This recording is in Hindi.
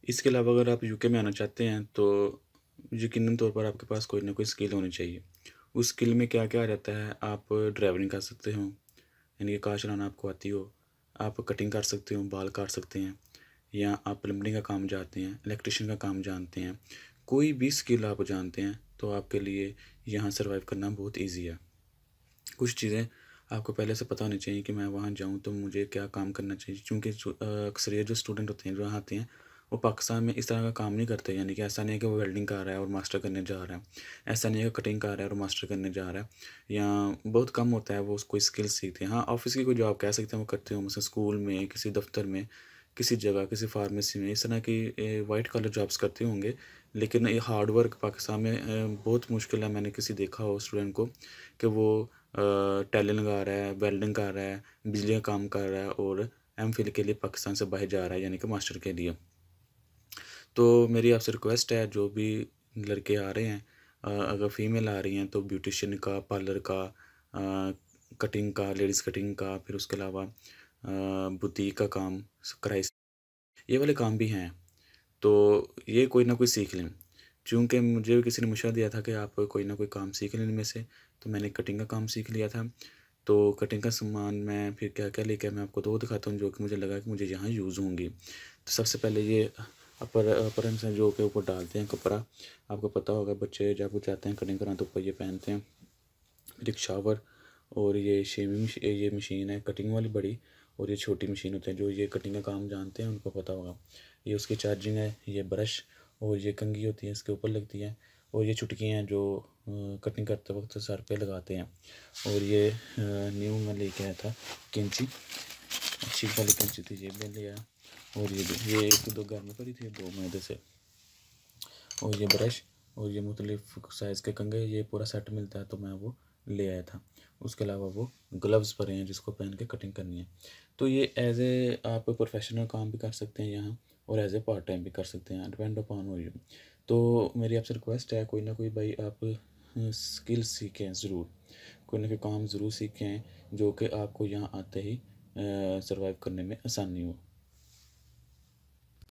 इसके अलावा अगर आप यूके में आना चाहते हैं तो यकीनन तौर पर आपके पास कोई ना कोई स्किल होनी चाहिए। उस स्किल में क्या-क्या आ जाता है, आप ड्राइविंग कर सकते हो, यानी कि कार चलाना आपको आती हो, आप कटिंग कर सकते हो, बाल काट सकते हैं, या आप प्लम्बिंग का काम जानते हैं, इलेक्ट्रीशियन का काम जानते हैं। कोई भी स्किल आप जानते हैं तो आपके लिए यहाँ सर्वाइव करना बहुत ईज़ी है। कुछ चीज़ें आपको पहले से पता होनी चाहिए कि मैं वहाँ जाऊँ तो मुझे क्या काम करना चाहिए, क्योंकि अक्सरियत जो स्टूडेंट होते हैं जो यहाँ आते हैं वो पाकिस्तान में इस तरह का काम नहीं करते। यानी कि ऐसा नहीं है कि वो वेल्डिंग कर रहा है और मास्टर करने जा रहा है, ऐसा नहीं है कि कटिंग कर रहा है और मास्टर करने जा रहा है, या बहुत कम होता है वो कोई स्किल सीखते हैं। हाँ, ऑफिस की कोई जॉब कह सकते हैं वो करते हो, मतलब स्कूल में, किसी दफ्तर में, किसी जगह, किसी फार्मेसी में, इस तरह की वाइट कॉलर जॉब्स करते होंगे। लेकिन ये हार्ड वर्क पाकिस्तान में बहुत मुश्किल है। मैंने किसी देखा हो स्टूडेंट को कि वो टाइलें लगा रहा है, वेल्डिंग कर रहा है, बिजली का काम कर रहा है और एमफिल के लिए पाकिस्तान से बाहर जा रहा है, यानी कि मास्टर के लिए। तो मेरी आपसे रिक्वेस्ट है, जो भी लड़के आ रहे हैं, अगर फीमेल आ रही हैं तो ब्यूटिशियन का, पार्लर का, कटिंग का, लेडीज़ कटिंग का, फिर उसके अलावा बुटीक का काम, कढ़ाई, ये वाले काम भी हैं। तो ये कोई ना कोई सीख लें। चूँकि मुझे किसी ने मशवरा दिया था कि आप कोई ना कोई काम सीख लें इनमें से, तो मैंने कटिंग का काम सीख लिया था। तो कटिंग का सामान मैं फिर क्या-क्या लेके आया, मैं आपको 2 दिखाता हूँ जो कि मुझे लगा कि मुझे यहाँ यूज़ होंगी। तो सबसे पहले ये अपरेंस है जो के ऊपर डालते हैं कपड़ा। आपको पता होगा बच्चे जब वो जाते हैं कटिंग कराने तो ऊपर ये पहनते हैं। फिर एक शावर, और ये मशीन है कटिंग वाली बड़ी, और ये छोटी मशीन होती है। जो ये कटिंग का काम जानते हैं उनको पता होगा। ये उसकी चार्जिंग है, ये ब्रश, और ये कंघी होती है इसके ऊपर लगती है, और ये चुटकियाँ हैं जो कटिंग करते वक्त सर पे लगाते हैं। और ये न्यू मैं लेके आया था कैंची, अच्छी वाली कैंची थी, ये मैं ले आया। और ये 1-2 घर में पड़ी थी, 2 मैं इधर से। और ये ब्रश, और ये मुख्तलिफ़ साइज़ के कंघे, ये पूरा सेट मिलता है तो मैं वो ले आया था। उसके अलावा वो ग्लव्स पड़े हैं जिसको पहन के कटिंग करनी है। तो ये आप प्रोफेशनल काम भी कर सकते हैं यहाँ, और पार्ट टाइम भी कर सकते हैं, डिपेंड अपॉन यू। तो मेरी आपसे रिक्वेस्ट है, कोई ना कोई भाई आप स्किल सीखें ज़रूर, कोई ना कोई काम ज़रूर सीखें जो कि आपको यहाँ आते ही सर्वाइव करने में आसानी हो।